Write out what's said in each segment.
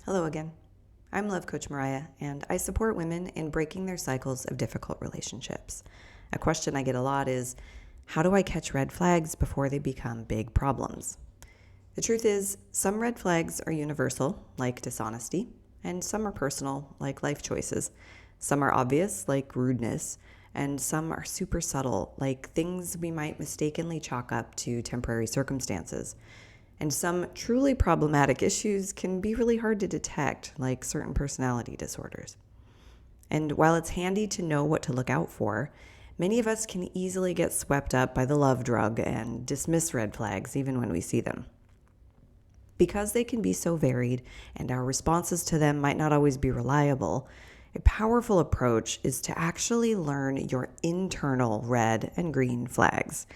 Hello again. I'm Love Coach Mariah, and I support women in breaking their cycles of difficult relationships. A question I get a lot is, how do I catch red flags before they become big problems? The truth is, some red flags are universal, like dishonesty, and some are personal, like life choices. Some are obvious, like rudeness, and some are super subtle, like things we might mistakenly chalk up to temporary circumstances. And some truly problematic issues can be really hard to detect, like certain personality disorders. And while it's handy to know what to look out for, many of us can easily get swept up by the love drug and dismiss red flags even when we see them. Because they can be so varied and our responses to them might not always be reliable, a powerful approach is to actually learn your internal red and green flags.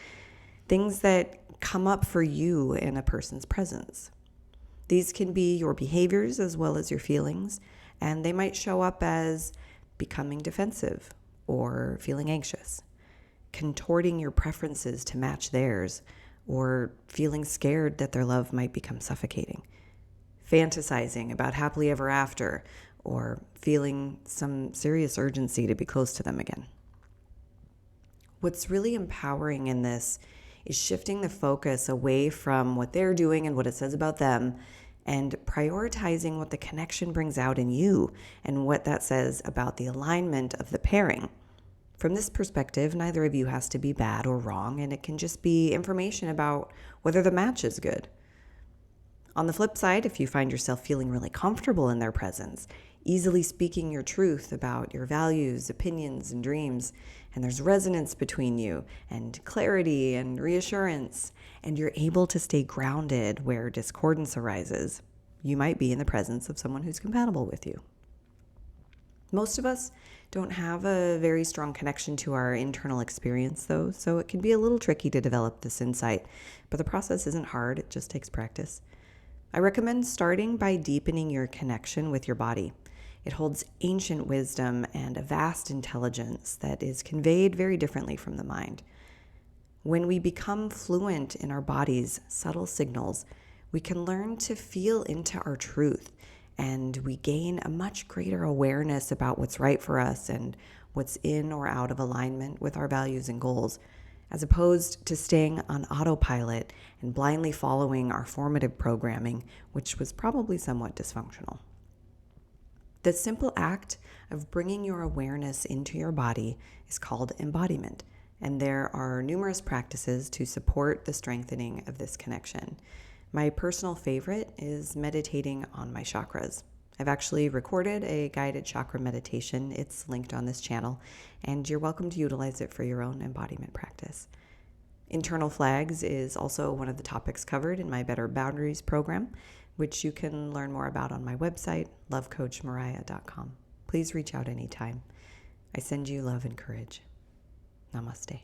Things that come up for you in a person's presence. These can be your behaviors as well as your feelings, and they might show up as becoming defensive or feeling anxious, contorting your preferences to match theirs, or feeling scared that their love might become suffocating, fantasizing about happily ever after, or feeling some serious urgency to be close to them again. What's really empowering in this is shifting the focus away from what they're doing and what it says about them and prioritizing what the connection brings out in you and what that says about the alignment of the pairing. From this perspective, neither of you has to be bad or wrong, and it can just be information about whether the match is good. On the flip side, if you find yourself feeling really comfortable in their presence, easily speaking your truth about your values, opinions, and dreams, and there's resonance between you, and clarity and reassurance, and you're able to stay grounded where discordance arises, you might be in the presence of someone who's compatible with you. Most of us don't have a very strong connection to our internal experience, though, so it can be a little tricky to develop this insight, but the process isn't hard, it just takes practice. I recommend starting by deepening your connection with your body. It holds ancient wisdom and a vast intelligence that is conveyed very differently from the mind. When we become fluent in our body's subtle signals, we can learn to feel into our truth, and we gain a much greater awareness about what's right for us and what's in or out of alignment with our values and goals, as opposed to staying on autopilot and blindly following our formative programming, which was probably somewhat dysfunctional. The simple act of bringing your awareness into your body is called embodiment, and there are numerous practices to support the strengthening of this connection. My personal favorite is meditating on my chakras. I've actually recorded a guided chakra meditation. It's linked on this channel, and you're welcome to utilize it for your own embodiment practice. Internal flags is also one of the topics covered in my Better Boundaries program, which you can learn more about on my website, lovecoachmariah.com. Please reach out anytime. I send you love and courage. Namaste.